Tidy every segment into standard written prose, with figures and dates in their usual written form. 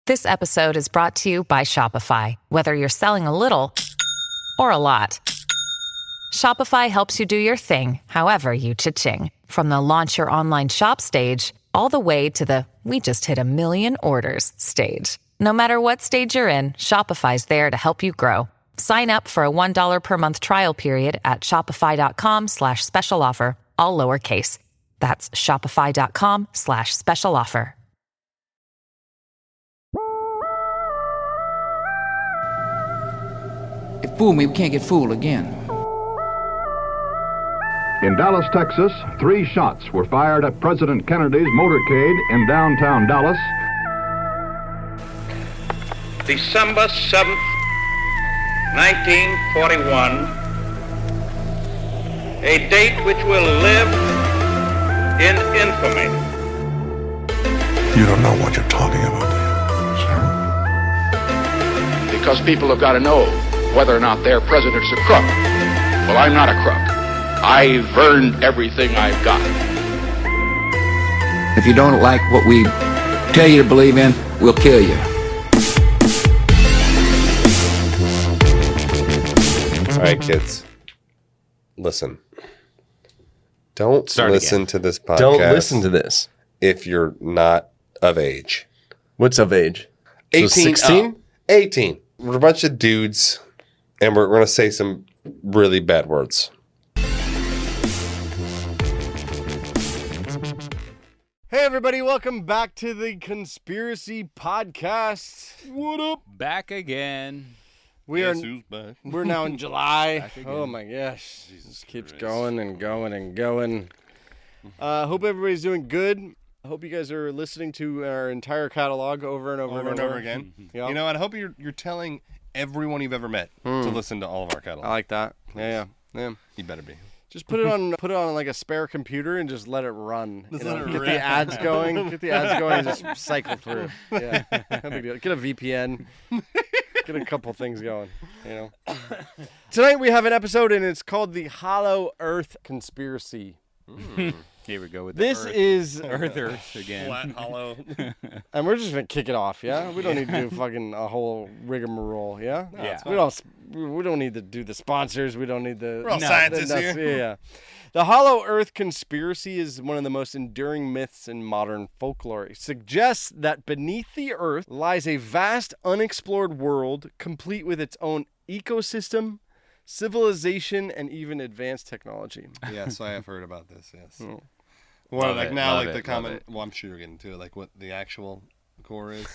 This episode is brought to you by Shopify. Whether you're selling a little or a lot, Shopify helps you do your thing, however you cha-ching. From the launch your online shop stage, all the way to the we just hit 1 million orders stage. No matter what stage you're in, Shopify's there to help you grow. Sign up for a $1 per month trial period at shopify.com/special offer, all lowercase. That's shopify.com/special offer. If fool me, we can't get fooled again. In Dallas, Texas, 3 shots were fired at President Kennedy's motorcade in downtown Dallas. December 7th, 1941, a date which will live in infamy. You don't know what you're talking about, do you? Because people have got to know whether or not their president's a crook. Well, I'm not a crook. I've earned everything I've got. If you don't like what we tell you to believe in, we'll kill you. All right, kids. Listen. Don't listen to this podcast. Don't listen to this. If you're not of age. What's of age? 18. 16? 18. We're a bunch of dudes, and we're going to say some really bad words. Hey, everybody. Welcome back to the Conspiracy Podcast. What up? Back again. We're now in July. Oh, my gosh. This keeps going and going and going. Hope everybody's doing good. I hope you guys are listening to our entire catalog over and over again. Yeah. You know, and I hope you're telling everyone you've ever met to listen to all of our catalog. I like that. Yeah. You better be. Just put it on like a spare computer and just let it run. Just Get let it the rip. ads going. And just cycle through. Yeah, no big deal. Get a VPN. Get a couple things going. You know. Tonight we have an episode and it's called the Hollow Earth Conspiracy. Here we go with This the is Earth again. Flat, hollow. and we're just gonna kick it off. Yeah, we don't need to do fucking a whole rigmarole. Yeah, No, it's we don't need to do the sponsors. We don't need the. We're all scientists here. Yeah. The Hollow Earth Conspiracy is one of the most enduring myths in modern folklore. It suggests that beneath the Earth lies a vast, unexplored world, complete with its own ecosystem, civilization, and even advanced technology. Yes, I have heard about this, yes. Mm. Well, Love like it, now, love like the it, common, love it. well, I'm sure you're getting to it, like what the actual core is.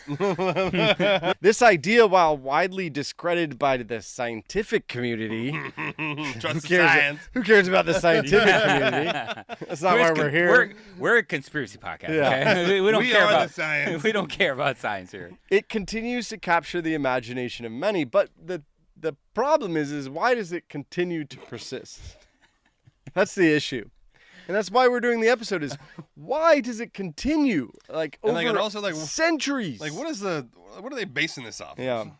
This idea, while widely discredited by the scientific community, Trust the science. who cares about the scientific community? That's not why we're here. We're a conspiracy podcast. Yeah. Okay? We don't We care are about the science. We don't care about science here. It continues to capture the imagination of many, but the problem is why does it continue to persist? That's the issue. And that's why we're doing the episode is why does it continue like And, over like, and also, like, centuries? Like, what are they basing this off? Yeah.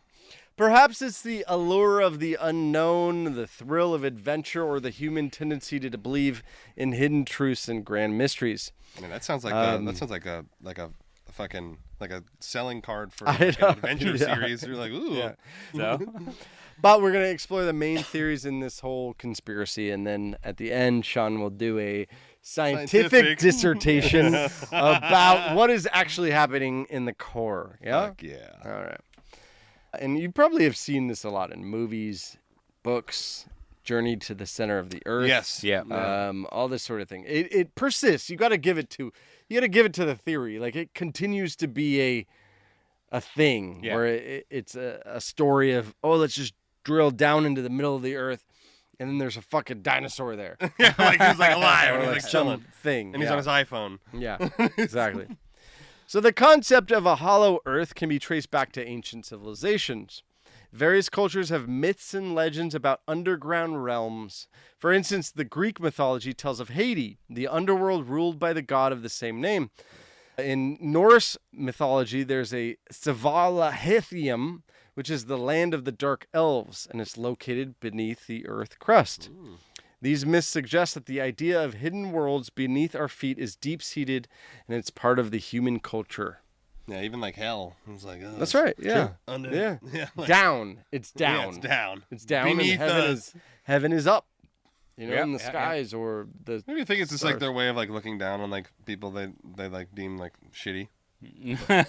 Perhaps it's the allure of the unknown, the thrill of adventure, or the human tendency to believe in hidden truths and grand mysteries. I mean, that sounds like a fucking like a selling card for I like know, an adventure yeah. series. You're like, ooh. Yeah. So But we're going to explore the main theories in this whole conspiracy. And then at the end, Sean will do a scientific dissertation about what is actually happening in the core. Yeah? Fuck yeah. All right. And you probably have seen this a lot in movies, books, Journey to the Center of the Earth. Yes. yeah. All this sort of thing. It persists. You got to give it to the theory. Like it continues to be a thing where it's a story of, let's just drill down into the middle of the earth and then there's a fucking dinosaur there. Yeah, like he's like alive Or and he's like like chilling. thing. And he's on his iPhone. Yeah, exactly. So the concept of a hollow earth can be traced back to ancient civilizations. Various cultures have myths and legends about underground realms. For instance, the Greek mythology tells of Hades, the underworld ruled by the god of the same name. In Norse mythology, there's a Svalahithium, which is the land of the dark elves, and it's located beneath the earth crust. These myths suggest that the idea of hidden worlds beneath our feet is deep-seated, and it's part of the human culture. Yeah, even like hell. It's like, oh, That's right. Yeah. sure. Under, Yeah. like, Down. It's down. Yeah, it's down. It's down. Beneath and us. heaven is up. You know, Yeah, in the yeah, skies or the. Maybe you think it's just like stars. their way of like looking down on like people they like deem like shitty. Yeah.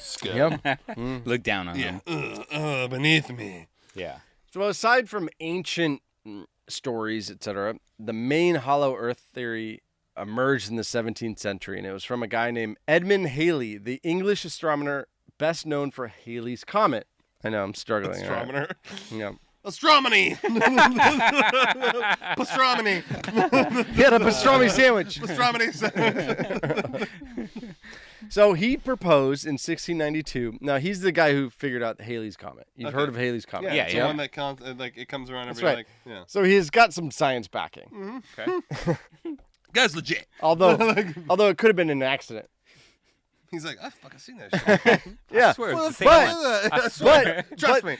Look down on them. Beneath me. Yeah. So aside from ancient stories, etc., the main hollow Earth theory emerged in the 17th century, and it was from a guy named Edmond Halley, the English astronomer best known for Halley's Comet. I know I'm struggling. Astronomer. Right? Yeah. Astronomy. Pastromany. He had a pastrami sandwich. Pastromany. So he proposed in 1692. Now he's the guy who figured out Halley's Comet. You've heard of Halley's Comet? Yeah, it's the one that comes like it comes around every right. like yeah. So he's got some science backing. Okay. Guy's legit. Although it could have been an accident. He's like, I've fucking seen that shit. Yeah. I swear it's the same But- one. I swear. Trust me.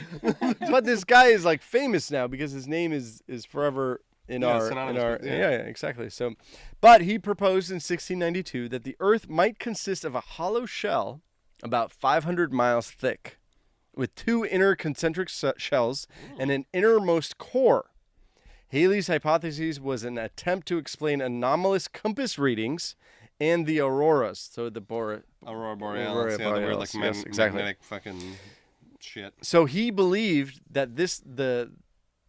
But this guy is like famous now because his name is forever in our synonymous with- yeah, exactly. So, but he proposed in 1692 that the Earth might consist of a hollow shell about 500 miles thick, with two inner concentric shells and an innermost core. Halley's hypothesis was an attempt to explain anomalous compass readings and the auroras. So the Aurora Borealis. Aurora Yeah, the weird Borealis, like yes, exactly. magnetic fucking shit. So he believed that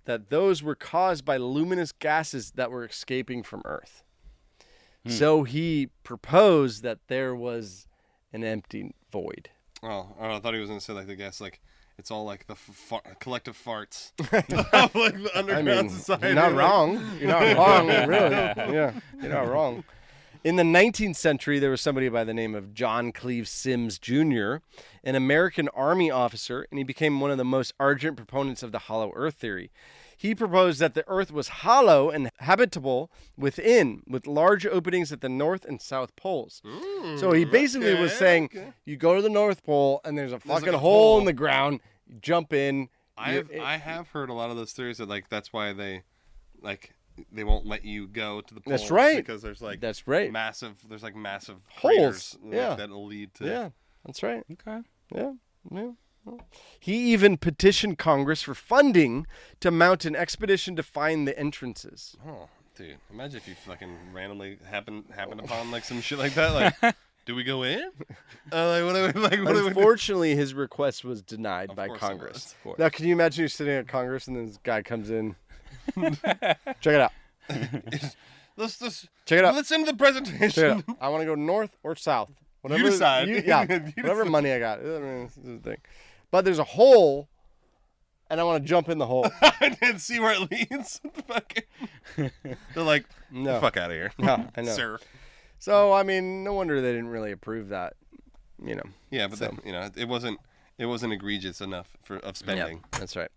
that those were caused by luminous gases that were escaping from Earth. So he proposed that there was an empty void. Oh, I thought he was gonna say like the gas like it's all like the collective farts of like the underground society. You're not wrong. You're not wrong, really. Yeah, you're not wrong. In the 19th century, there was somebody by the name of John Cleve Sims Jr., an American Army officer, and he became one of the most ardent proponents of the hollow Earth theory. He proposed that the Earth was hollow and habitable within, with large openings at the North and South poles. So he basically was saying, you go to the North Pole, and there's a fucking like a hole hole. in the ground, you jump in. I have heard a lot of those theories that like that's why they won't let you go to the poles. That's right. Because there's like That's right. massive Holes. craters, like, Yeah. that'll lead to Yeah, that's right. Okay. Yeah. He even petitioned Congress for funding to mount an expedition to find the entrances. Oh, dude! Imagine if you fucking randomly happen upon like some shit like that. Like, do we go in? Like, what do we do? Unfortunately, his request was denied by course it Congress. was. Now, can you imagine you're sitting at Congress and this guy comes in? Check it out. Let's Check it out. listen to the Check presentation. it out. I want to go north or south. Whatever, You decide. yeah, You whatever decide. money I got. I mean, this is the thing. But there's a hole, and I want to jump in the hole. And see where it leads. Fucking- They're like, No. fuck out of here. No, I know. Sir. So, I mean, no wonder they didn't really approve that, you know. Yeah, but So. it wasn't egregious enough of spending. That's right.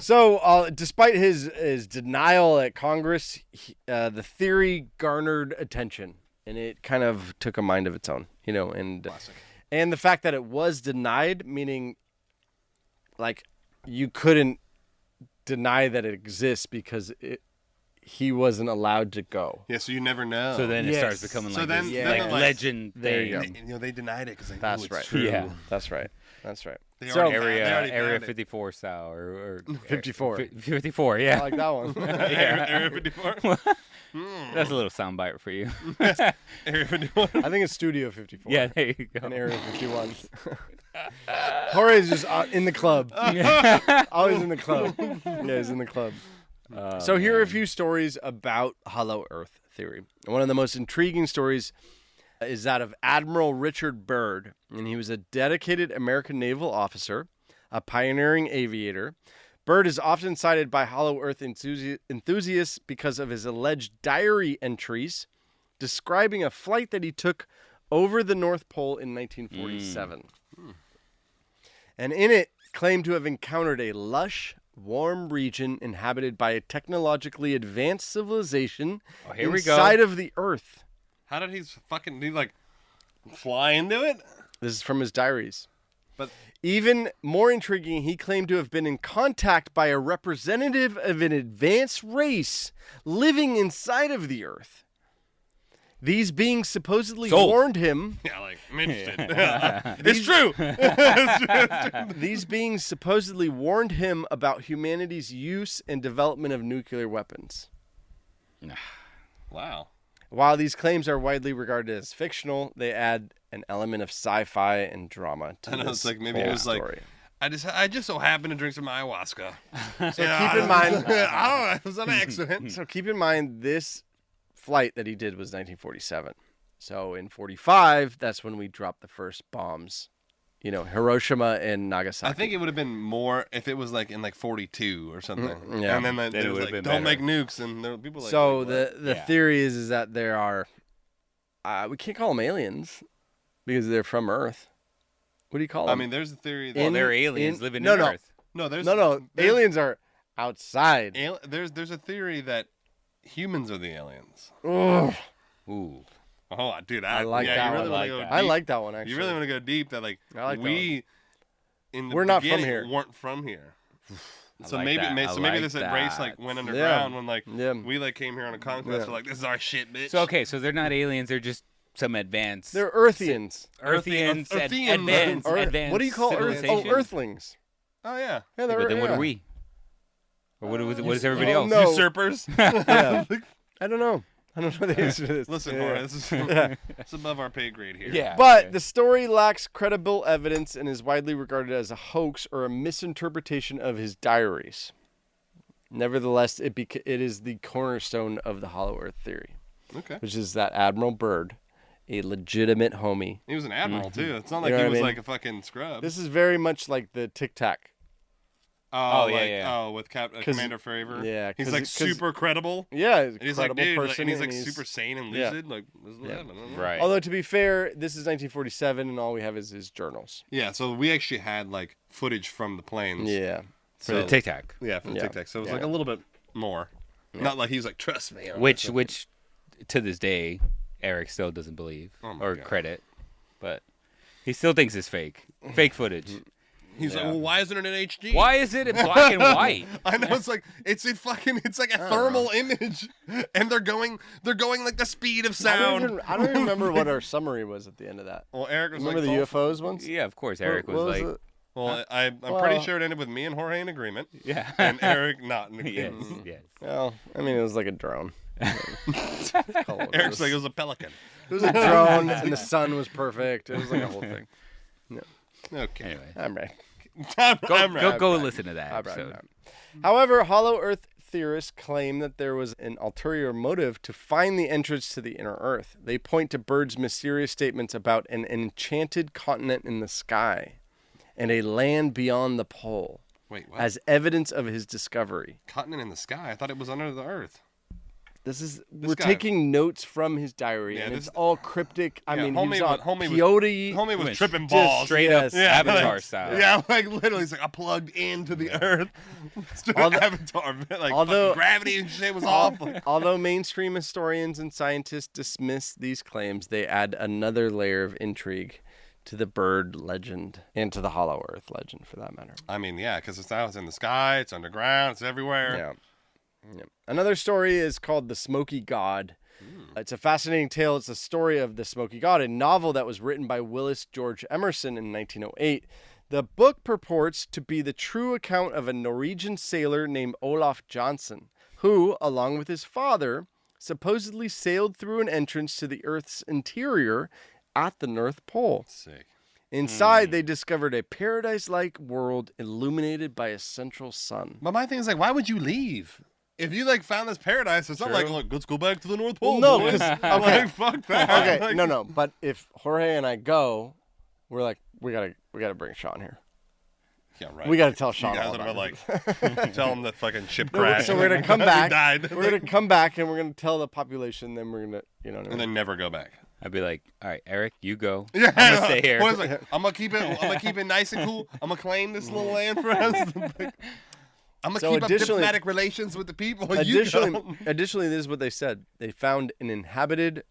So, despite his denial at Congress, the theory garnered attention, and it kind of took a mind of its own, you know. And the fact that it was denied, meaning, like, you couldn't deny that it exists because he wasn't allowed to go. Yeah, so you never know. So then it Yes. starts becoming So like then- this then like they're like- legend There you thing. go. they denied it because they That's knew it's right. true. Yeah. That's right. That's right. They So- already found- they Area already Area found it. 54 style or 54. 54, yeah. I like that one. Area 54. That's a little soundbite for you. Area 51. I think it's Studio 54. Yeah, there you go. And Area 51. Jorge's just in the club. Always in the club. Yeah, he's in the club. So here are a few stories about hollow Earth theory. One of the most intriguing stories is that of Admiral Richard Byrd, and he was a dedicated American naval officer, a pioneering aviator. Byrd is often cited by hollow Earth enthusiasts because of his alleged diary entries describing a flight that he took over the North Pole in 1947. And in it, claimed to have encountered a lush, warm region inhabited by a technologically advanced civilization Here we go. inside of the Earth. How did he fucking like fly into it? This is from his diaries. But Even more intriguing, he claimed to have been in contact by a representative of an advanced race living inside of the Earth. These beings supposedly Sold. warned him. Yeah, like, I'm interested. It's true. It's true. These beings supposedly warned him about humanity's use and development of nuclear weapons. Wow. While these claims are widely regarded as fictional, they add an element of sci-fi and drama to I know, this it's like maybe it whole was story. like I just so happened to drink some ayahuasca. So keep in mind, I don't know. It was an accident. So keep in mind, this flight that he did was 1947. So in 45, that's when we dropped the first bombs. You know, Hiroshima and Nagasaki. I think it would have been more if it was like in like 42 or something. Yeah. And then Then it it was would've like, been don't better. make nukes. And there were people like, so wait, what? the Yeah. theory is that there are, we can't call them aliens because they're from Earth. What do you call them? I mean, there's a theory that Well, In- they're aliens in- living no, in no. Earth. no, there's no, there's, aliens are outside. There's a theory that humans are the aliens. Ugh. Ooh. Oh, dude, I like yeah, that you really one. want to go I deep. like that one, actually. You really want to go deep that like, I like that we in the We're not from beginning here. weren't from here. So like maybe that. I so maybe like this race that. like went underground when like Yeah. we like came here on a conquest. Yeah. We're like, this is our shit, bitch. So okay, so they're not aliens. They're just some advanced. They're Earthians. Earthians. Earthians. Advanced. Or- advanced what do you call Earth? Oh, civilization. Earthlings. Oh yeah, Yeah, Yeah, they're, but then what yeah. are we? Or what is everybody oh, else? no. usurpers. Yeah. I don't know. I don't know the answer to this. Listen, Yeah. Laura, this is it's above our pay grade here. Yeah. But okay. the story lacks credible evidence and is widely regarded as a hoax or a misinterpretation of his diaries. Nevertheless, it is the cornerstone of the Hollow Earth theory, Okay. which is that Admiral Byrd, a legitimate homie. He was an admiral too. It's not You like know he what I was mean? like a fucking scrub. This is very much like the Tic Tac. Oh, yeah, like, yeah. Oh, with Commander Fravor. yeah, He's 'cause- like 'cause- super credible. Yeah, he's a And he's like, credible dude, like, person. and he's like super sane and yeah. lucid. Like, this is what happened. Right. Although to be fair, this is 1947, and all we have is his journals. Yeah, so we actually had like footage from the planes. Yeah. For the Tic Tac. Yeah, from Yeah. Tic Tac. So it was Yeah. like a little bit more. Not like he was like, trust me. Which to this day, Eric still doesn't believe Oh my or God. credit, but he still thinks it's fake footage. He's like, well, why isn't it in HD? Why is it in black and white? I know it's like it's like a thermal image, and they're going like the speed of sound. I don't even remember what our summary was at the end of that. Well, Eric was Remember the like, UFOs ones? Yeah, of course. Eric What was like, it? Well, I'm pretty sure it ended with me and Jorge in agreement, yeah, and Eric not in yes, agreement. yes. Well, I mean, it was like a drone. Eric's like, it was a pelican. It was a drone, and the sun was perfect. It was like a whole thing. Okay. Anyway, I'm right. I'm right. go listen to that I'm right. episode. However, Hollow Earth theorists claim that there was an ulterior motive to find the entrance to the inner Earth. They point to Byrd's mysterious statements about an enchanted continent in the sky and a land beyond the pole Wait, what? as evidence of his discovery. Continent in the sky. I thought it was under the earth. We're guy- taking notes from his diary, Yeah, and this- it's all cryptic. I Yeah, mean, homie he was was- on homie was- peyote. Homie was Just tripping just balls. Straight Yes. up Yeah, Avatar like- style. Yeah, like literally, he's like, I plugged into the earth. Straight Although- Avatar, like although- fucking gravity and shit was off. Like, Although mainstream historians and scientists dismiss these claims, they add another layer of intrigue to the Byrd legend and to the Hollow Earth legend, for that matter. I mean, yeah, because it's now it's in the sky, it's underground, it's everywhere. Yeah. Another story is called The Smoky God. It's a fascinating tale. It's the story of the Smoky God, a novel that was written by Willis George Emerson in 1908. The book purports to be the true account of a Norwegian sailor named Olaf Johnson, who, along with his father, supposedly sailed through an entrance to the Earth's interior at the North Pole. Sick. Inside, they discovered a paradise-like world illuminated by a central sun. But my thing is like, why would you leave? If you like found this paradise, it's not like, look, let's go back to the North Pole. no, boys. 'cause- I'm okay. like, fuck that. Okay, Like, no. But if Jorge and I go, we're like, we gotta bring Sean here. Yeah, right. We gotta tell You Sean guys all are about like, tell him the fucking ship No, crashed. so we're gonna come He back. died. We're gonna come back and we're gonna tell the population. Then we're gonna, and then never go back. I'd be like, all right, Eric, you go. Yeah, I'm gonna stay here. What is it? I'm gonna keep it nice and cool. I'm gonna claim this little land for us. I'm gonna So keep up additionally- diplomatic relations with the people. Additionally, this is what they said. They found an inhabited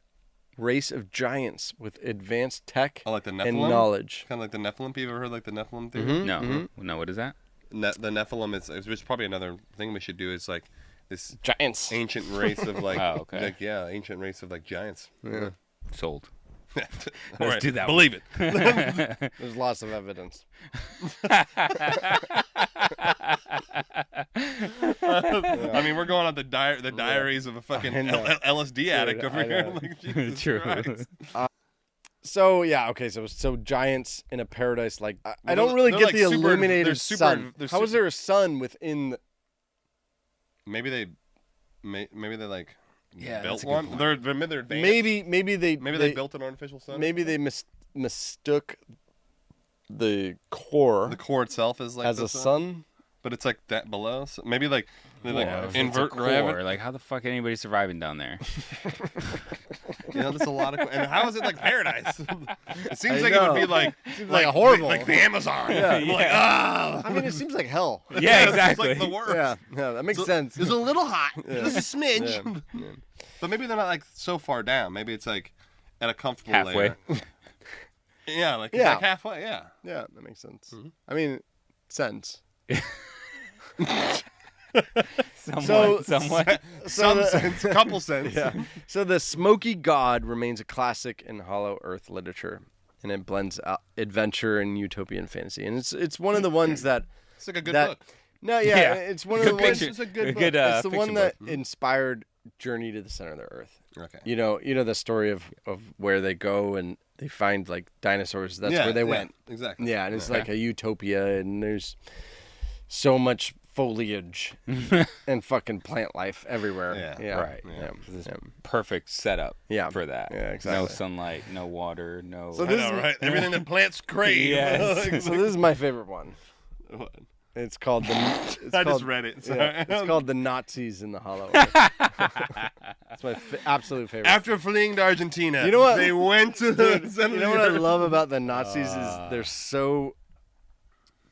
race of giants with advanced tech Oh, like the and Nephilim? knowledge. Kind of like the Nephilim. Have you ever heard like the Nephilim theory? No, no, what is that? The Nephilim is probably another thing we should do. Is like this Giants. ancient race of like, Oh, okay. like ancient race of like giants. Yeah. Sold. All right, do that believe it. There's lots of evidence. I mean, we're going on the diaries of a fucking LSD addict over here. Like, Jesus True. Christ. So yeah, okay. So giants in a paradise like I don't really they're get like the super- illuminated they're super- sun. they're How is there a sun within? Maybe they like Yeah, built that's a good one. point. They're advanced. Maybe they built an artificial sun. Maybe they mistook the core the core itself is like as the a sun. but it's like that below. So maybe like they like If it's a invert core, gravity. like how the fuck anybody surviving down there? You know, there's a lot of. And how is it like paradise? It seems I like it would know. be like like a horrible. like the Amazon. Yeah. Like I mean, it seems like hell. Yeah, it's exactly. like the worst. Yeah, that makes sense. It's a little hot. Just a smidge. Yeah. But maybe they're not like so far down. Maybe it's like at a comfortable Halfway. layer. Yeah, like Yeah. like halfway. Yeah. Yeah, that makes sense. I mean, sense. Somewhat. Some sense, a couple sense. Yeah. So the smoky god remains a classic in Hollow Earth literature, and it blends adventure and utopian fantasy. And it's one of the ones that It's like a good that book. no, yeah, Yeah. it's one of Good the ones. picture. It's a good book. Good, It's the one fiction that book. inspired Journey to the Center of the Earth. Okay. You know the story of where they go and they find like dinosaurs. That's where they went. Exactly. Yeah, and it's like a utopia, and there's so much foliage and fucking plant life everywhere. Yeah, right. Yeah. This perfect setup Yeah. for that. Yeah, exactly. No sunlight, no water, no. So I this know, is- right? Everything that plants crave. Yes. So this is my favorite one. What? It's called the. It's I called, just read it. yeah, it's called the Nazis in the Hollow Earth. It's my absolute favorite. After fleeing to Argentina, You know what? they went to the Dude, center you know of what the I earth. love about the Nazis is they're so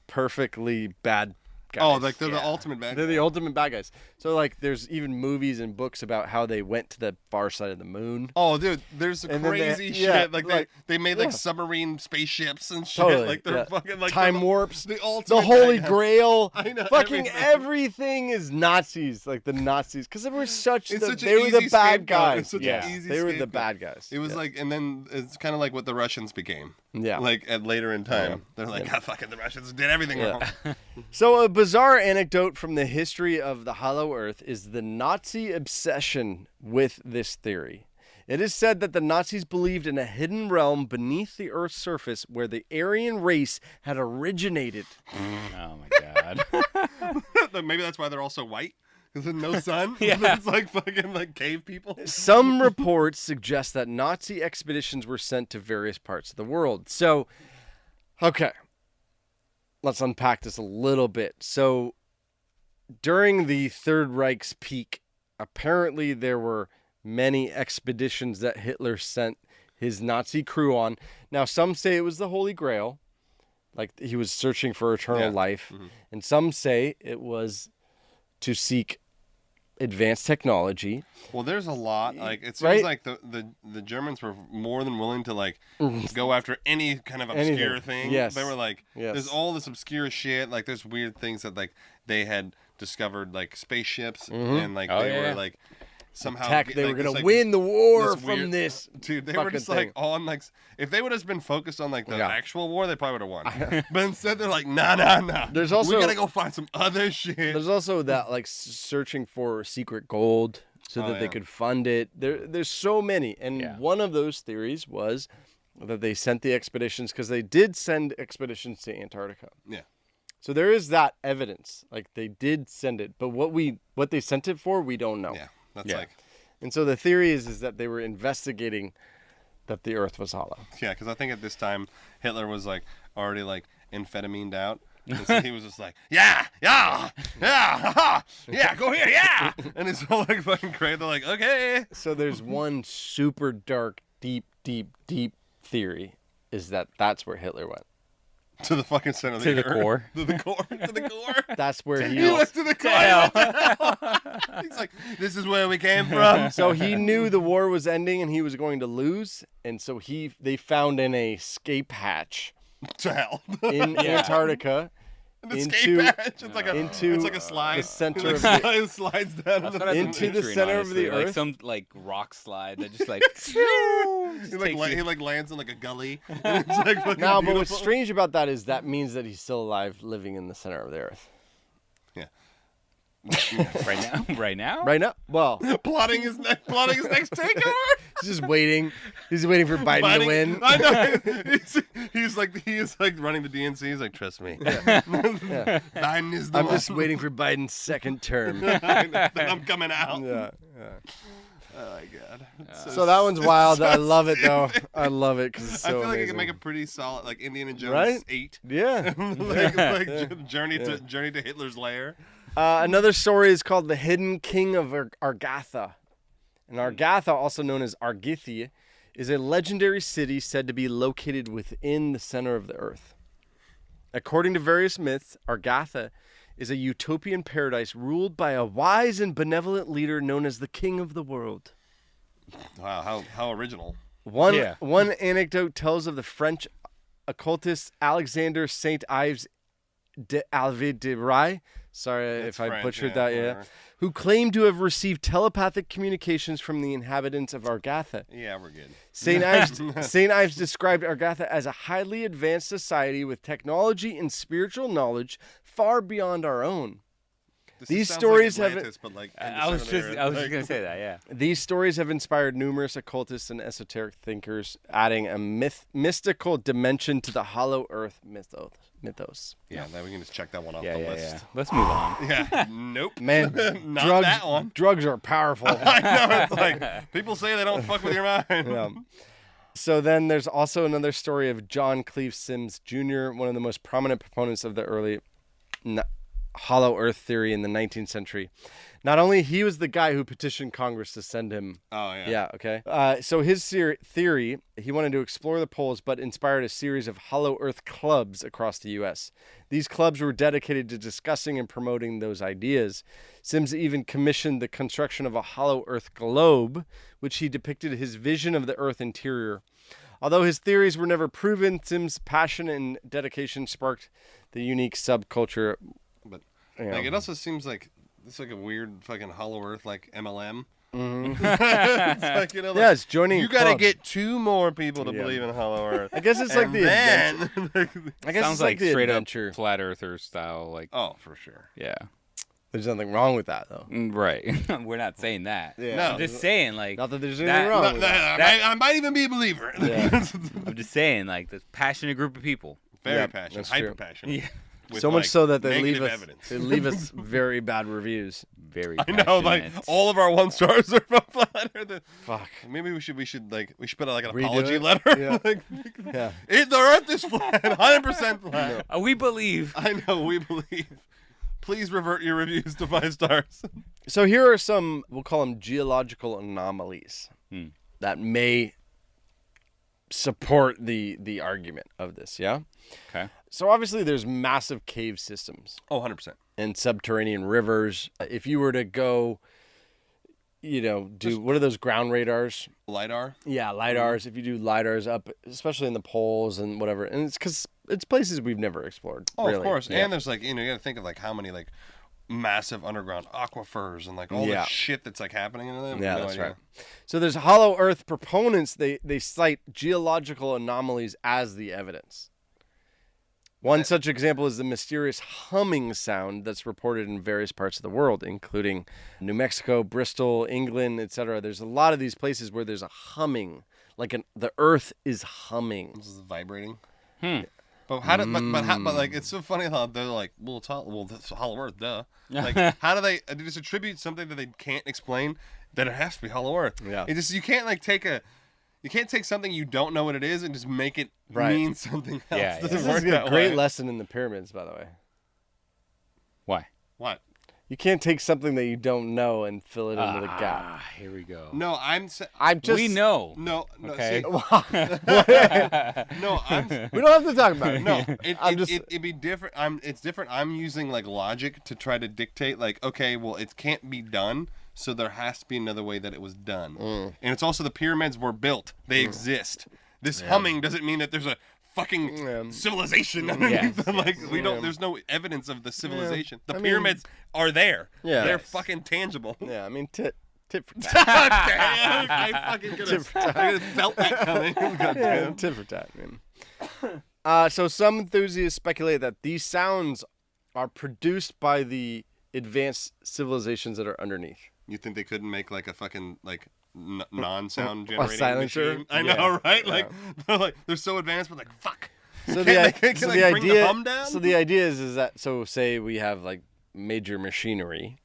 perfectly bad guys. Oh, like they're the ultimate bad They're guy. the ultimate bad guys. So like, there's even movies and books about how they went to the far side of the moon. Oh, dude, there's And then they- crazy yeah, shit. Like, like- they made like yeah. submarine spaceships and shit. Totally. Like they're yeah. fucking like time the, warps. The ultimate The Holy bad guy. Grail. I know, Fucking everything. everything is Nazis. Like the Nazis, because they were such. It's The, such an they were the easy bad scapegoat. guys. It's such an yeah, easy they were the scapegoat. bad guys. It was Yeah. like, and then it's kind of like what the Russians became. Yeah. Like at later in time, Yeah. they're like, "Ah, fucking the Russians did everything Yeah. wrong." So, a bizarre anecdote from the history of the Hollow Earth is the Nazi obsession with this theory. It is said that the Nazis believed in a hidden realm beneath the Earth's surface where the Aryan race had originated. Oh my god. Maybe that's why they're all so white. Because there's no sun. Yeah. It's like fucking like cave people. Some reports suggest that Nazi expeditions were sent to various parts of the world. So, okay. Let's unpack this a little bit. So, during the Third Reich's peak, apparently there were many expeditions that Hitler sent his Nazi crew on. Now, some say it was the Holy Grail, like he was searching for eternal life, and some say it was to seek advanced technology. Well, there's a lot. Like it seems Right? like the Germans were more than willing to like go after any kind of obscure Anything. thing. Yes. They were like, Yes. there's all this obscure shit. Like there's weird things that like they had discovered, like spaceships, and like Oh, they yeah. were like somehow Tech, they like, were going this, to like, win the war this from weird- this. Dude, they were fucking just like thing. on like if they would have been focused on like the Yeah. actual war, they probably would have won. But instead, they're like, nah. There's also- we gotta go find some other shit. There's also that like searching for secret gold so Oh, that they yeah. could fund it. There's so many, and Yeah. one of those theories was that they sent the expeditions because they did send expeditions to Antarctica. Yeah. So there is that evidence, like they did send it, but what they sent it for, we don't know. Yeah, that's Yeah. like. And so the theory is that they were investigating that the Earth was hollow. Yeah, because I think at this time Hitler was like already like amphetamine out. And so he was just like, yeah, ha, go here, yeah. And it's all like fucking crazy. They're like, okay. So there's one super dark, deep theory is that that's where Hitler went. To the fucking center of To the the earth. core. To the core. To the core. That's where He went to the core. He's like, this is where we came from. So he knew the war was ending and he was going to lose, and so they found an escape hatch To hell. in Antarctica, into hatch. It's like a slide. the center It of the it slides down into the center of the like earth. some like rock slide that just like he like lands in like a gully. And it's like fucking Now, but beautiful. what's strange about that is that means that he's still alive, living in the center of the earth. Yeah. right now. Right now, well, plotting his next takeover. he's just waiting. He's waiting for Biden to win. I know. He's like running the DNC. He's like, trust me. Yeah. Biden is the I'm one. just waiting for Biden's second term. I'm coming out. Yeah. Oh my god. So that one's wild. I love it though. I love it because it's so I feel like amazing. it can make a pretty solid, like Indiana Jones Right? 8. Yeah. Journey to Hitler's lair. Another story is called The Hidden King of Argatha. And Argatha, also known as Argithi, is a legendary city said to be located within the center of the earth. According to various myths, Argatha is a utopian paradise ruled by a wise and benevolent leader known as the King of the World. Wow, how original. One anecdote tells of the French occultist Alexander Saint Ives d'Alvé de Rai. Sorry if I butchered that, yeah. Who claimed to have received telepathic communications from the inhabitants of Argatha. Yeah, we're good. Saint Ives described Argatha as a highly advanced society with technology and spiritual knowledge far beyond our own. These stories have. I was just gonna say that. Yeah. These stories have inspired numerous occultists and esoteric thinkers, adding a mystical dimension to the Hollow Earth mythos. Yeah, then we can just check that one off the list. Yeah. Let's move on. Yeah, nope. Man, not that one. Drugs are powerful. I know. It's like people say they don't fuck with your mind. Yeah. So then there's also another story of John Cleve Sims Jr., one of the most prominent proponents of the early Hollow Earth theory in the 19th century. Not only he was the guy who petitioned Congress to send him. Oh, yeah. Yeah, okay. So his theory, he wanted to explore the poles, but inspired a series of Hollow Earth clubs across the U.S. These clubs were dedicated to discussing and promoting those ideas. Sims even commissioned the construction of a Hollow Earth globe, which he depicted his vision of the Earth interior. Although his theories were never proven, Sims' passion and dedication sparked the unique subculture. But like, it also seems like it's like a weird fucking Hollow Earth like MLM. Mm-hmm. It's like, you know, like, it's joining. You got to get 2 more people to believe in Hollow Earth. I guess it's like the adventure. I guess sounds it's like the straight adventure. up flat earther style. Like, oh, for sure. Yeah. There's nothing wrong with that, though. Right. We're not saying that. Yeah. No, I'm just saying, like, not that there's anything wrong with that. I might even be a believer. Yeah. I'm just saying, like, this passionate group of people. Very passionate, hyper passionate. Yeah. So much so that they leave evidence. us very bad reviews. Very. I know, like all of our 1 stars are from flat earth. Fuck. Maybe we should put like an apology letter. Yeah. Yeah. The Earth is flat, 100% flat. We believe. I know, we believe. Please revert your reviews to 5 stars. So here are some, we'll call them geological anomalies that may support the argument of this. Yeah. Okay. So obviously there's massive cave systems. Oh, 100%. And subterranean rivers. If you were to go, what are those ground radars? LiDAR? Yeah, LiDARs. If you do LiDARs up, especially in the poles and whatever. And it's because it's places we've never explored. Oh, really. of course. Yeah. And there's like, you got to think of like how many like massive underground aquifers and like all the shit that's like happening in them. Yeah, that's right. So there's Hollow Earth proponents. They cite geological anomalies as the evidence. One such example is the mysterious humming sound that's reported in various parts of the world, including New Mexico, Bristol, England, etc. There's a lot of these places where there's a humming, like the earth is humming. This is vibrating. But how did? But like it's so funny how they're like, well, it's Hollow Earth, duh. Like, how do they just attribute something that they can't explain that it has to be Hollow Earth? Yeah. It just you can't take something you don't know what it is and just make it mean something else. Yeah, It This doesn't is work a that great way. lesson in the pyramids, by the way. Why? What? You can't take something that you don't know and fill it into the gap. Here we go. No, I'm just. We know. No. Okay. See, no, I'm. We don't have to talk about it. No, it'd be different. It's different. I'm using like logic to try to dictate. Like, okay, well, it can't be done, so there has to be another way that it was done. And it's also the pyramids were built. They exist. This humming doesn't mean that there's a fucking civilization underneath them. Like we don't. There's no evidence of the civilization. The pyramids are there. Yeah. They're fucking tangible. Yeah, I mean, tit for tat. Damn, I fucking could have felt that coming. Yeah, tit for tat, man. So some enthusiasts speculate that these sounds are produced by the advanced civilizations that are underneath. You think they couldn't make like a fucking like non-sound generating silencer? machine? I know, right? Like they're so advanced, but like fuck. So the idea is that say we have like major machinery,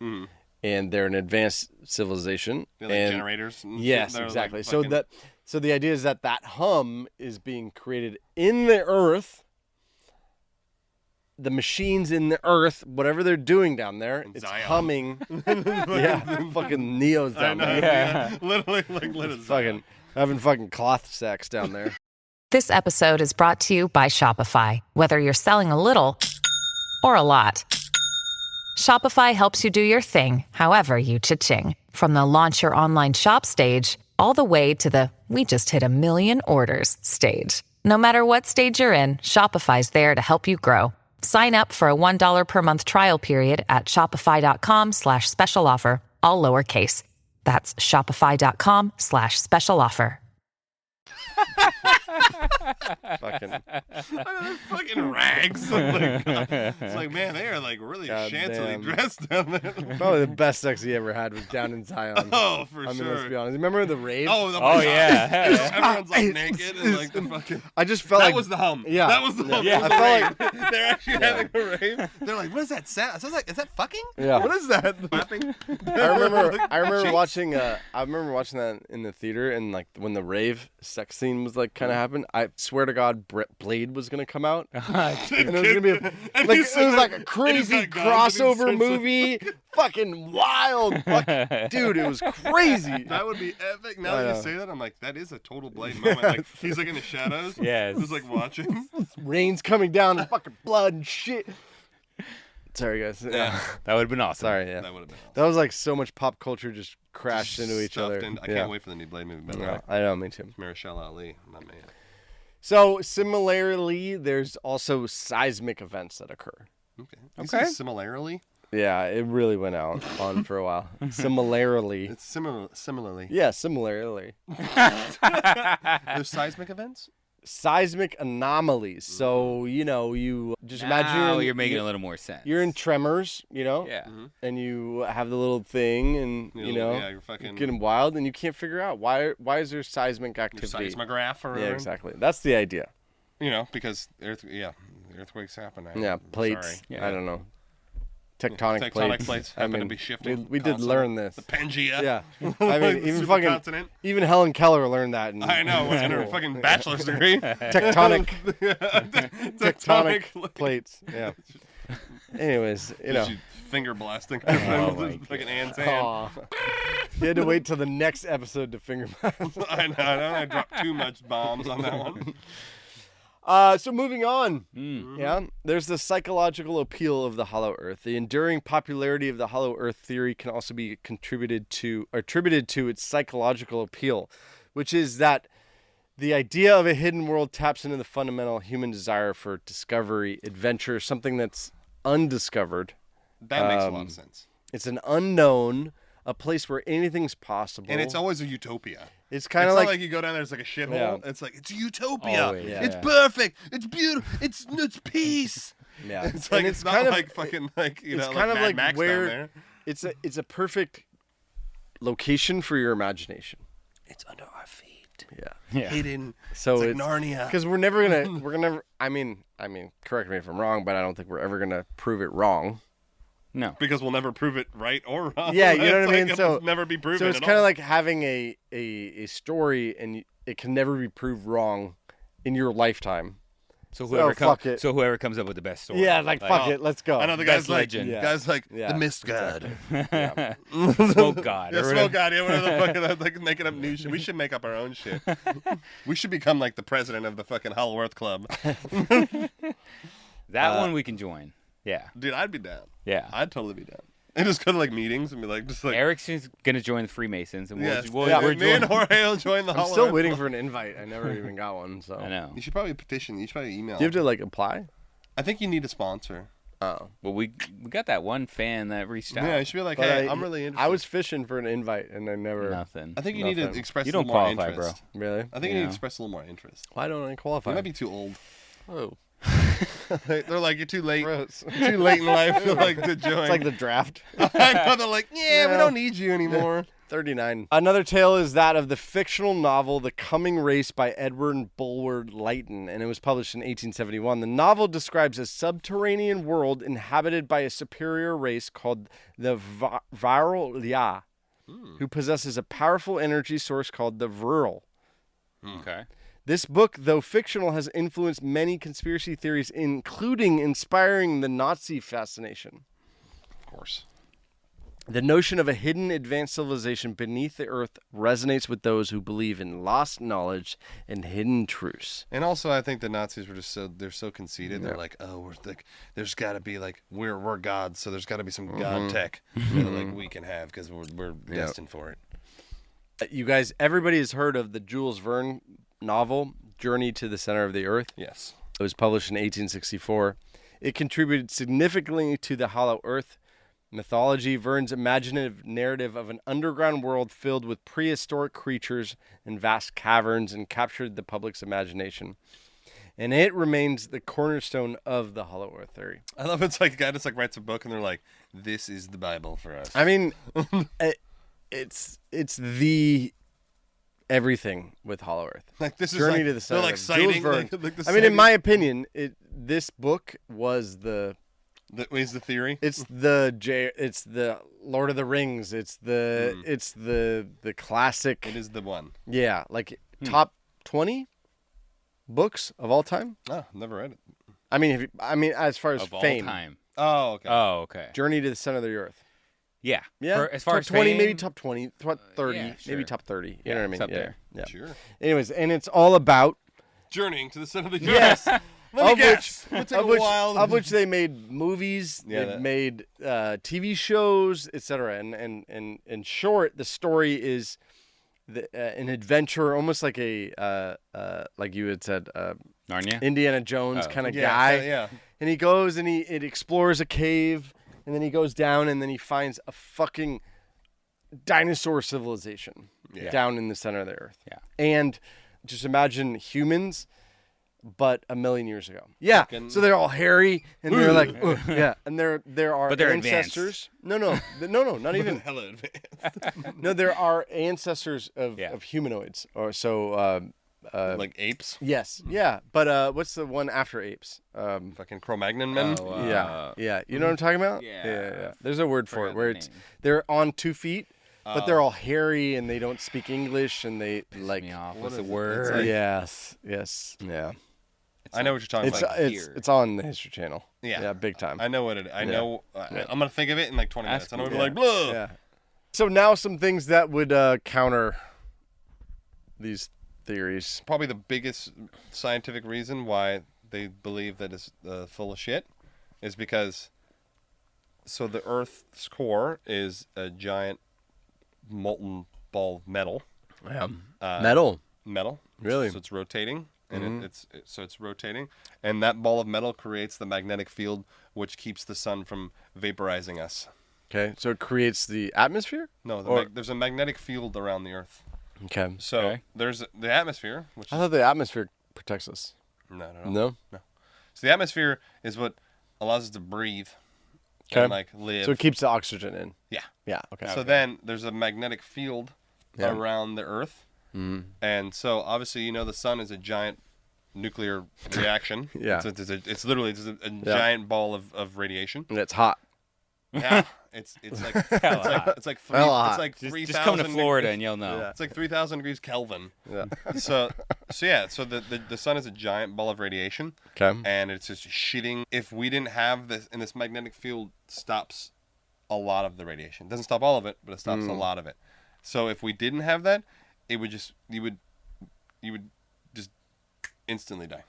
and they're an advanced civilization, like and generators. And yes, shit. exactly. Like So the idea is that hum is being created in the earth. The machines in the earth, whatever they're doing down there, it's Zion. humming. Fucking Neo's down there. Yeah. Literally Fucking having fucking cloth sex down there. This episode is brought to you by Shopify. Whether you're selling a little or a lot, Shopify helps you do your thing, however you cha-ching. From the launch your online shop stage, all the way to the we just hit 1 million orders stage. No matter what stage you're in, Shopify's there to help you grow. Sign up for a $1 per month trial period at shopify.com/special offer, all lowercase. That's shopify.com/special offer. fucking rags. It's like, man, they are like really shantily dressed down there. Probably the best sex he ever had was down in Zion. Oh, for sure. I mean, let's be honest. Remember the rave? Oh yeah. Everyone's like naked and like the fucking. I just felt that was the hum. Yeah, that was the hum. Yeah, I felt like they're actually having a rave. They're like, what is that sound? It sounds like, is that fucking? Yeah. What is that? Clapping. I remember watching that in the theater, and like when the rave sex scene was like kind of happened. I swear to God, Blade was gonna come out, and it was gonna be like a crazy crossover movie, fucking wild, dude. It was crazy. That would be epic. Now that you say that, I'm like, that is a total Blade moment. Like he's like in the shadows, just like watching. Rain's coming down, and fucking blood and shit. Sorry, guys. Yeah, that would have been awesome. Sorry, yeah. That would have been awesome. That was like so much pop culture just crashed into each other. I can't wait for the new Blade movie. By the way, I know, me too. Marshall Ali, not me. So similarly, there's also seismic events that occur. Okay. Similarly. Yeah, it really went on for a while. Similarly. It's similarly. Yeah, similarly. There's seismic events? Seismic anomalies. So, you just imagine you're making a little more sense. You're in tremors, Yeah. and you have the little thing, and, you're fucking getting wild, and you can't figure out why is there seismic activity? Seismograph or whatever. Yeah, exactly. That's the idea. Because earthquakes happen. Yeah, plates. Sorry. I don't know. Tectonic plates happen to be shifting. We did learn this. The Pangea. Yeah. I mean, even Helen Keller learned that. I know, in her fucking bachelor's degree. Tectonic plates. Yeah. Anyways, She finger blasting. Fucking Anne's hand. You had to wait till the next episode to finger blast. I know. I dropped too much bombs on that one. So moving on, there's the psychological appeal of the hollow earth. The enduring popularity of the hollow earth theory can also be attributed to its psychological appeal, which is that the idea of a hidden world taps into the fundamental human desire for discovery, adventure, something that's undiscovered. That makes a lot of sense. It's an unknown, a place where anything's possible. And it's always a utopia. It's kind of like you go down there, it's like a shithole. Yeah. It's like, it's a utopia. Always. Yeah. It's perfect. It's beautiful. It's peace. Yeah. It's like, it's not like fucking like, it's know, kind like of Mad like Max where down there. it's a perfect location for your imagination. It's under our feet. Yeah. Hidden. So it's like Narnia. Because we're gonna I mean, correct me if I'm wrong, but I don't think we're ever gonna prove it wrong. No. Because we'll never prove it right or wrong. Yeah, you know what I mean? So it'll never be proven. So it's kind of like having a story, and it can never be proved wrong in your lifetime. So whoever comes up with the best story. Yeah, like fuck it, let's go. I know the guy's like, legend. the mist god. Yeah. Smoke god. Yeah, smoke god. Yeah, whatever the fuck, like making up new shit. We should make up our own shit. We should become like the president of the fucking Hollow Earth Club. That one we can join. Yeah. Dude, I'd be down. Yeah. I'd totally be down. And just go to like meetings and be like, just like Eric's gonna join the Freemasons, and yes, we're me and Jorge will join the. I'm still waiting for an invite. I never even got one. So I know. You should probably petition. You should probably email. Do you have to like apply? I think you need a sponsor. Oh, Well, we got that one fan that reached out. Yeah, you should be like, but hey, I'm really interested. I was fishing for an invite and I never. Nothing. I think you need to Nothing. express You a little don't more qualify, interest. Really? I think you need Yeah. to express a little more interest. Why don't I qualify? You might be too old. Oh, They're like, you're too late. gross. Too late in life to like to join. It's like the draft. I know, they're like, yeah, we Yeah. don't need you anymore. 39. Another tale is that of the fictional novel The Coming Race by Edward Bulwer Lytton, and it was published in 1871. The novel describes a subterranean world inhabited by a superior race called the Varolya, who possesses a powerful energy source called the Vril. Okay. This book, though fictional, has influenced many conspiracy theories, including inspiring the Nazi fascination. Of course. The notion of a hidden advanced civilization beneath the earth resonates with those who believe in lost knowledge and hidden truths. And also, I think the Nazis were just they're so conceited. They're like, oh, we're like, there's got to be like, we're gods, so there's got to be some god tech that like we can have because we're destined for it. You guys, everybody has heard of the Jules Verne novel, Journey to the Center of the Earth. Yes. It was published in 1864. It contributed significantly to the Hollow Earth mythology. Verne's imaginative narrative of an underground world filled with prehistoric creatures and vast caverns and captured the public's imagination. And it remains the cornerstone of the Hollow Earth theory. I love it's like a guy just like writes a book and they're like, this is the Bible for us. I mean, it's the everything with Hollow Earth. Like this is Journey like, to the Center. they're like of Jules citing. Verne. Like the I mean, in citing- my opinion, this book was the. is the theory. It's it's the Lord of the Rings. It's the classic. It is the one. Yeah, like top 20 books of all time. Oh, never read it. I mean, as far as Of all fame, time. Oh, okay. Oh, okay. Journey to the Center of the Earth. Yeah. Yeah, As far top as 20, fame, maybe top 20, top 30, yeah, sure. maybe top 30. You Yeah, know what I mean? it's up yeah, there. yeah. Sure. Anyways, and it's all about Journeying to the center of the yes, Let me guess. It'll take of a which, while. of which they made movies, Yeah, they've made TV shows, etc. And in short, the story is an adventure, almost like a like you had said, Narnia. Indiana Jones Oh. kind of Yeah, guy. yeah. And he goes and it explores a cave, and then he goes down, and then he finds a fucking dinosaur civilization down in the center of the earth. Yeah. And just imagine humans, but a million years ago. Yeah. So they're all hairy, and they're like, "Ugh," yeah. And there are But they're ancestors. No, not even. Hella advanced. No, there are ancestors of Yeah. humanoids, or so. Like apes. Yes. Yeah. But what's the one after apes? Fucking Cro-Magnon men. Oh, Yeah. You know what I'm talking about? Yeah. Yeah. There's a word for it Forgot where the it's name. they're on 2 feet, but they're all hairy and they don't speak English and they like. Me off. What What's is the it? word? It's like- Yes. Yeah. I know what you're talking It's about. it's on the History Channel. Yeah. Yeah. Big time. I know what it. I know. I'm gonna think of it in like 20 minutes. Ask I'm gonna me. be like, blah. Yeah. So now some things that would counter these theories. Probably the biggest scientific reason why they believe that it's full of shit is because so the Earth's core is a giant molten ball of metal. Yeah. Metal. Metal. Really? So it's rotating, and it's rotating, and that ball of metal creates the magnetic field, which keeps the sun from vaporizing us. Okay. So it creates the atmosphere. No, there's a magnetic field around the Earth. Okay. So Okay. there's the atmosphere, which I is thought the atmosphere protects us. no. No. So the atmosphere is what allows us to breathe Okay. and like live. So it keeps the oxygen in. yeah. Yeah. Okay. So then there's a magnetic field Yeah. around the Earth, and so obviously the sun is a giant nuclear reaction. Yeah. It's literally just a giant ball of radiation. And it's hot. Yeah. It's like it's like three, Hella hot. it's like Just 3,000 come to Florida and you'll know. Yeah. It's like 3,000 degrees Kelvin. Yeah. So the sun is a giant ball of radiation. Okay. And it's just shitting. If we didn't have this, and this magnetic field stops a lot of the radiation. It doesn't stop all of it, but it stops a lot of it. So if we didn't have that, it would just you would just instantly die.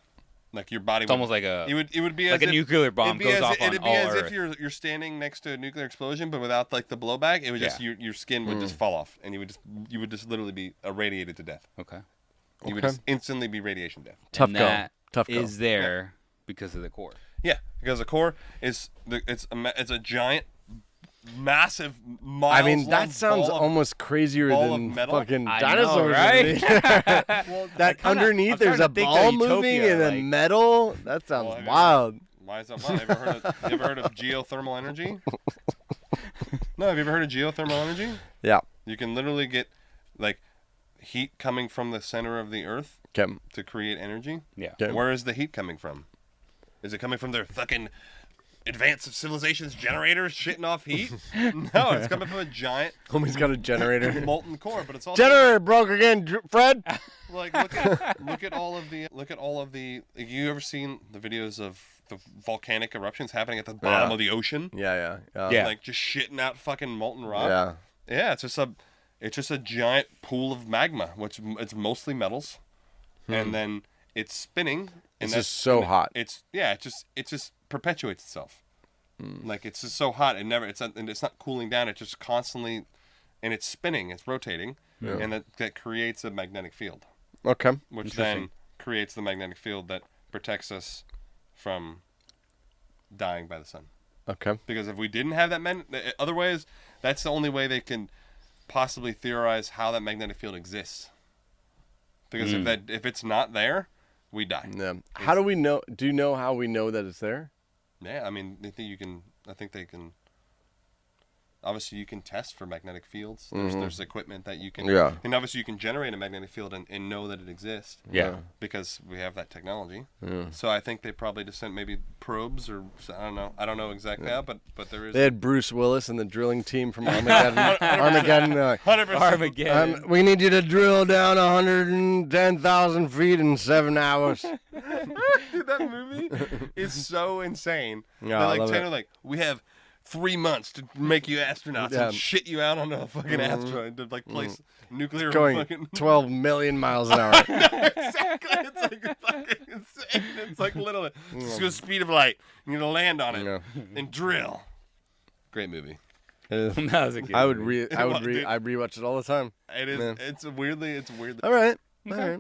Like your body. It's almost like a. It would be like as a if, nuclear bomb goes off on it'd be all as Earth. if you're standing next to a nuclear explosion, but without like the blowback. It would just your skin would just fall off, and you would just literally be irradiated to death. Okay. You would just instantly be radiation death. Tough go. That Tough go. is there because of the core. Yeah, because the core it's a giant, massive. Miles I mean, that long sounds ball of- almost crazier ball than of metal? fucking I know, dinosaurs. right? Well, that I'm underneath starting there's to a think ball they're moving utopia, and a like- metal. That sounds Well, wild. Why is that? Wild? Have you ever heard of geothermal energy? No, have you ever heard of geothermal energy? Yeah. You can literally get like heat coming from the center of the Earth Okay. to create energy. Yeah. Okay. Where is the heat coming from? Is it coming from their fucking advanced civilization's generators shitting off heat? No, it's coming from a giant Homie's got a generator. molten core, but it's also Generator broke again, Fred. like look at all of the. Like, you ever seen the videos of the volcanic eruptions happening at the bottom Yeah. of the ocean? Yeah. Yeah. Like just shitting out fucking molten rock. Yeah. Yeah, it's just a giant pool of magma, which it's mostly metals, and then it's spinning. And It's that's- just so and hot. It just perpetuates itself. Like it's just so hot, and it's not cooling down. It just constantly, and it's spinning, it's rotating, and that creates a magnetic field, Okay. which then creates the magnetic field that protects us from dying by the sun. Okay. Because if we didn't have that otherwise, that's the only way they can possibly theorize how that magnetic field exists. Because if it's not there, we die. Yeah. How do we know? Do you know how we know that it's there? Yeah, I mean, I think they can. Obviously, you can test for magnetic fields. There's equipment that you can. Yeah. And obviously, you can generate a magnetic field and know that it exists. Yeah. Because we have that technology. So I think they probably just sent maybe probes or I don't know. I don't know exactly how, but there is. They had Bruce Willis and the drilling team from Armageddon. Armageddon. They're like, 100%. Armageddon. we need you to drill down 110,000 feet in 7 hours. Dude, that movie is so insane. Yeah, They're I like love telling it. her, like, we have 3 months to make you astronauts Yeah. and shit you out on a fucking asteroid to like place nuclear Going fucking 12 million miles an hour. exactly. It's like fucking insane. It's like literally it's the speed of light. You need to land on it Yeah. and drill. Great movie. That was a good I would movie. Dude. I rewatch it all the time. It is. Yeah. It's weirdly. All right. All right.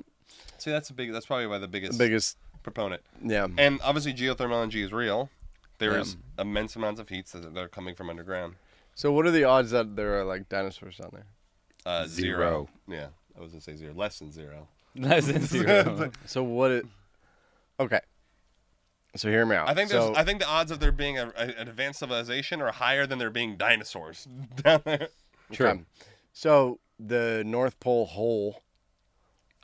See, that's probably why the biggest proponent. Yeah. And obviously, geothermal energy is real. There is immense amounts of heat that are coming from underground. So what are the odds that there are like dinosaurs down there? Zero. Yeah, I was gonna say zero. Less than zero. Less than zero. So what it? Okay. So hear me out. I think the odds of there being an advanced civilization are higher than there being dinosaurs down there. True. Okay. So the North Pole hole.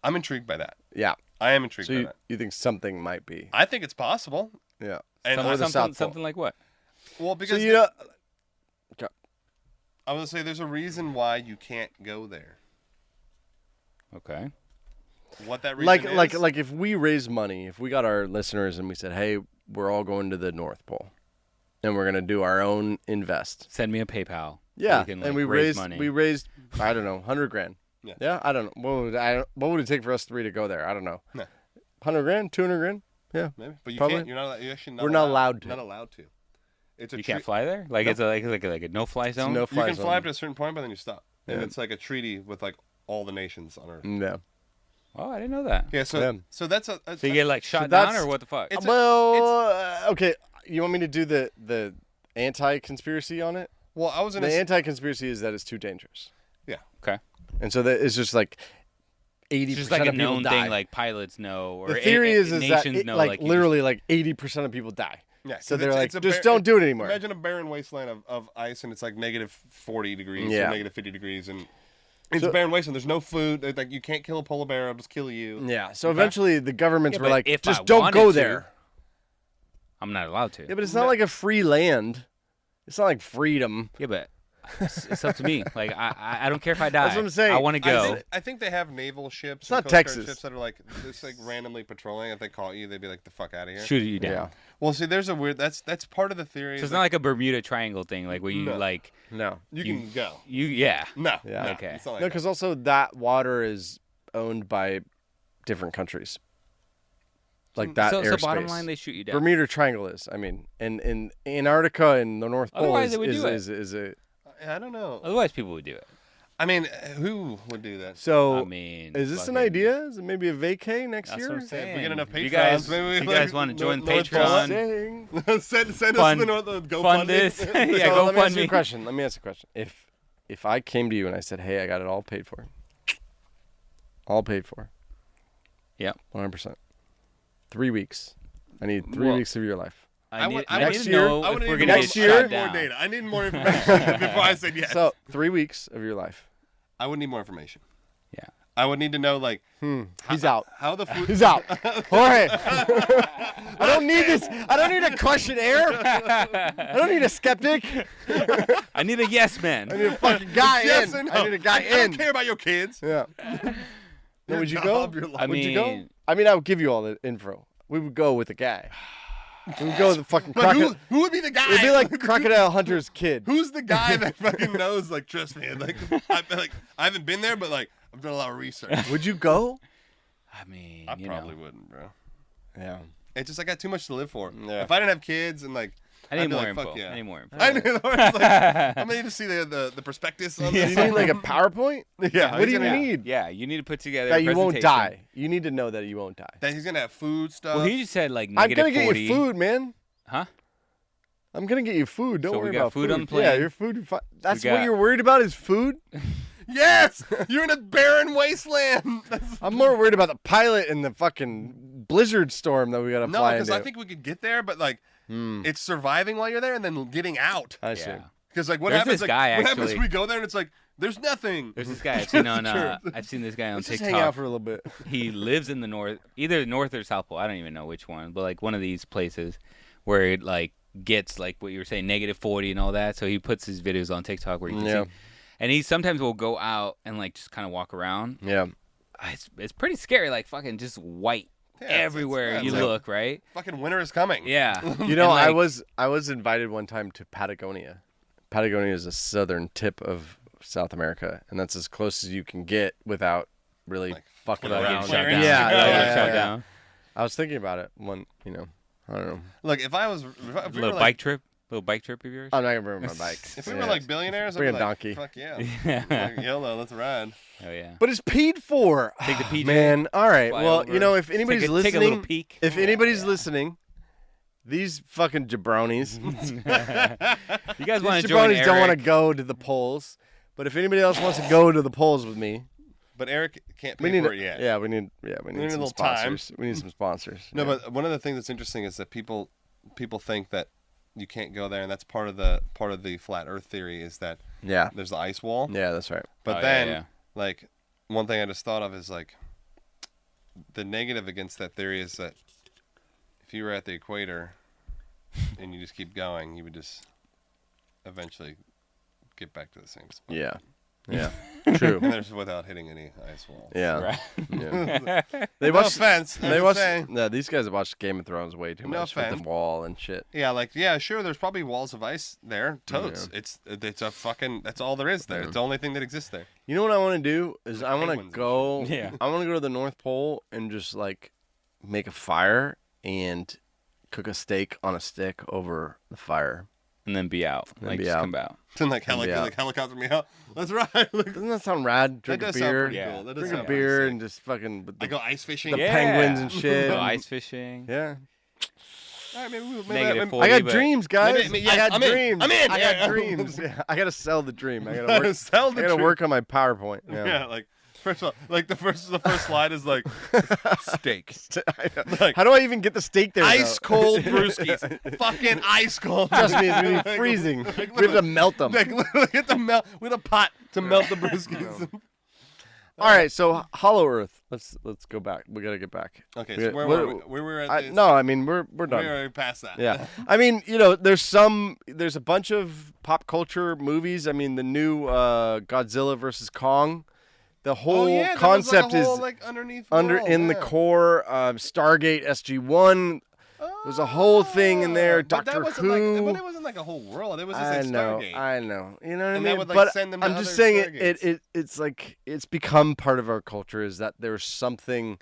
I'm intrigued by that. Yeah. I am intrigued So by you, that. you think something might be? I think it's possible. Yeah. And Or the South Pole. Something like what? well, So because you know. Okay. I was gonna say there's a reason why you can't go there. Okay. What that reason is? Like if we raise money, if we got our listeners and we said, hey, we're all going to the North Pole, and we're gonna do our own invest. Send me a PayPal. Yeah, You can, and like, we raise raised money. we raised I don't know $100,000. Yeah. Yeah, I don't know. What would it take for us three to go there? I don't know. No. $100,000, $200,000. Yeah, Maybe, but you Probably. can't. You're not. You're actually not. We're not allowed to. Not allowed to. It's a You can't fly there? Like it's like a no-fly zone? no You fly can zone. fly up to a certain point, but then you stop. And Yeah. it's like a treaty with like all the nations on Earth. Yeah. Oh, I didn't know that. Yeah. So Yeah. so that's a. So you get like shot that's- down or what the fuck? It's Okay. You want me to do the anti-conspiracy on it? well, I was The gonna. anti-conspiracy is that it's too dangerous, Yeah. Okay. and so that it's just like 80% It's just like a of people known die. thing like pilots know or the theory is that nations know like you literally like 80% of people die. Yeah. So 'cause they're it's- like, it's a just bar- don't do it anymore. Imagine a barren wasteland of ice, and it's like negative 40 degrees Yeah. or negative 50 degrees, and it's So- a barren wasteland. There's no food. Like you can't kill a polar bear. I'll just kill you. Yeah. So eventually the governments Yeah, were but like, if just I don't go wanted to- there. I'm not allowed to. Yeah, but it's not like a free land. It's not like freedom. Yeah, but it's up to me. Like I don't care if I die. That's what I'm saying. I want to go. I think they have naval ships. It's and not Coast Guard Texas. ships that are like just like randomly patrolling. If they caught you, they'd be like, "The fuck out of here." Shoot you down. Yeah. Well, see, there's a weird. That's part of the theory. So it's that not like a Bermuda Triangle thing, like where you No. like No. you you- can go. yeah. No. Yeah. No, Okay. it's not like No, that. because also that water is owned by different countries. like that So airspace. bottom line, they shoot you down. Bermuda Triangle is. I mean, in Antarctica and the North Pole Otherwise, they would do it. is a. I don't know. Otherwise, people would do it. I mean, who would do that? So I mean, is this an fucking- idea? Is it maybe a vacay next That's year? what I'm saying. If we get enough You Patreons, guys, maybe we you guys want to join North Pole. Patreon? send us Fund- to the North. Go fund this. So Yeah, go let me ask fund you a me. question. Let me ask you a question. If I came to you and I said, "Hey, I got it all paid for," all paid for, Yeah. 100%, 3 weeks. I need 3 Well, weeks of your life. I need next to year- know I if would we're need gonna next get year- shot more down. data. I need more information before I said yes. So 3 weeks of your life. I would need more information. Yeah. I would need to know like He's out. how the food. He's out. Jorge. I don't need this. I don't need a questionnaire. I don't need a skeptic. I need a yes man. I need a fucking guy Yes in. or no? I need a guy I don't in. care about your kids. Yeah. No, Your would you job, go? your life. I Would you go? mean, I mean, I would give you all the info. We would go with the guy. We would go with the fucking But crocodile. who would be the guy? It'd be like Crocodile Hunter's kid. Who's the guy that fucking knows? Like, trust me. Like, I haven't been there, but like, I've done a lot of research. Would you go? I mean, I you probably know, wouldn't, bro. Yeah. It's just I got too much to live for. Yeah. If I didn't have kids and like, I need I'd be more like, info. fuck yeah. I need more info. I need more. It's like, I'm gonna need to see the prospectus on Do this. you need like a PowerPoint? Yeah. What do you Yeah. need? Yeah, you need to put together That a you won't presentation. die. You need to know that you won't die. That he's gonna have food stuff. Well, he just said like I'm negative gonna get 40. you food, man. Huh? I'm gonna get you food. Don't So we worry got about food on the Yeah, plane. your food. That's We what got- you're worried about is food. Yes, you're in a barren wasteland. I'm more worried about the pilot and the fucking blizzard storm that we gotta No, fly because into. I think we could get there, but like, it's surviving while you're there and then getting out. I see. Yeah. Because like, what There's happens? this Like, guy, what happens? actually. We go there and it's like, there's nothing. There's this guy I've seen on I've seen this guy on Let's just TikTok. hang out for a little bit. He lives in the north, either north or south pole. I don't even know which one, but like one of these places where it like gets like what you were saying, negative 40 and all that. So he puts his videos on TikTok where you can Yeah. see, and he sometimes will go out and like just kind of walk around. Yeah. It's pretty scary, like fucking just white Yeah, it's- everywhere it's you like- look, right? Fucking winter is coming. Yeah. You know, And, like, I was invited one time to Patagonia. Patagonia is a southern tip of South America, and that's as close as you can get without really Like, fucking without around. getting shot down. Yeah, Yeah, yeah, shot yeah. down. I was thinking about it. I don't know. Look, if I was, if we Little were bike like, trip, little bike trip of yours. I'm not gonna bring my bike. if we were like billionaires, I'd Bring be a like, donkey. Fuck yeah. Yeah. Like, YOLO, let's ride. Oh yeah. But it's paid for. Take the PJ. Man, all right. Fly Well, over. you know, if anybody's take a listening, little peek. if anybody's listening, these fucking jabronis, You guys these want to join jabronis don't want to Eric? go to the polls. But if anybody else wants to go to the polls with me, But Eric can't we pay need for it yet. yeah, we need need some a little time. sponsors. We need some sponsors. No, yeah. but one of the things that's interesting is that people think that you can't go there, and that's part of the flat Earth theory is that yeah, there's the ice wall. yeah, that's right. But Oh, then, yeah. like, one thing I just thought of is like the negative against that theory is that if you were at the equator and you just keep going, you would just eventually get back to the same spot. Yeah, yeah, true. And there's without hitting any ice wall. Yeah, Right. yeah. They No watch. offense. I'm They just watch. saying. No, these guys have watched Game of Thrones way too No much with offense. the wall and shit. Yeah, like sure. There's probably walls of ice there, totes. It's a fucking. That's all there is there. It's the only thing that exists there. You know what I want to do is I want to penguins and go. shit. Yeah. I want to go to the North Pole and just like make a fire and cook a steak on a stick over the fire. And then be out. Then Like be just out. come out. Then like Yeah. helicopter me out. Let's ride. Like, Doesn't that sound rad? Drink that a does sound beer. pretty Yeah. cool. That does Drink a sound beer pretty and sick. just fucking with I the, go ice fishing. the Yeah. penguins and shit. Go ice fishing. Yeah. All right, maybe Negative 40. I got but- dreams, guys. Maybe- yeah, I got I'm in. dreams. I'm in. I Yeah. got dreams. Yeah. I gotta sell the dream. I gotta work. Sell the I gotta dream. work on my PowerPoint. Yeah. Yeah. Like first of all, like the first slide is like steak. Like, How do I even get the steak there? ice though? cold brewskis. Fucking ice cold. Trust me, it's gonna be freezing. We have to melt them. Like literally get the melt with a pot to melt the brewskis. All right, so Hollow Earth. Let's go back. We gotta get back. Okay, We so got- where what- were we? We were at this. No, I mean we're done. We're already past that. Yeah, I mean there's a bunch of pop culture movies. I mean the new Godzilla versus Kong. The whole Oh yeah, there was, concept like, a whole, is like underneath under world, in the yeah. core. Stargate SG-1. There's a whole thing in there. But that Doctor wasn't Who. Like, but it wasn't like a whole world. It was just I like know, Stargate. I know. You know what I And mean? that would, like, but send them to I'm just other saying Stargates. it's like it's become part of our culture is that there's something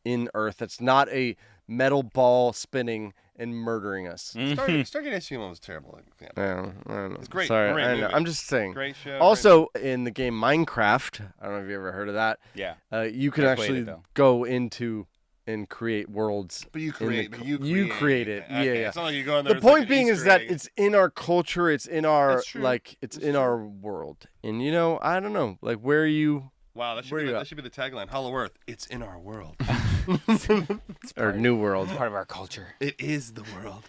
in Earth that's not a metal ball spinning and murdering us. Stargate SG-1 was terrible. I don't know. It's great. Sorry, Great I know. movie. I'm just saying. Great show. Also, in the game Minecraft, I don't know if you ever heard of that. Yeah. You can I played actually it, though. go into and create worlds. But you in create. the You create it. Okay, Yeah. It's not like you go in there. The it's like point an being is Easter that egg. it's in our culture. It's in our That's true. it's in our world. And I don't know. Like, where are you? Wow, that should be the tagline. Hollow Earth. It's in our world. Or new world. Part of our culture. It is the world.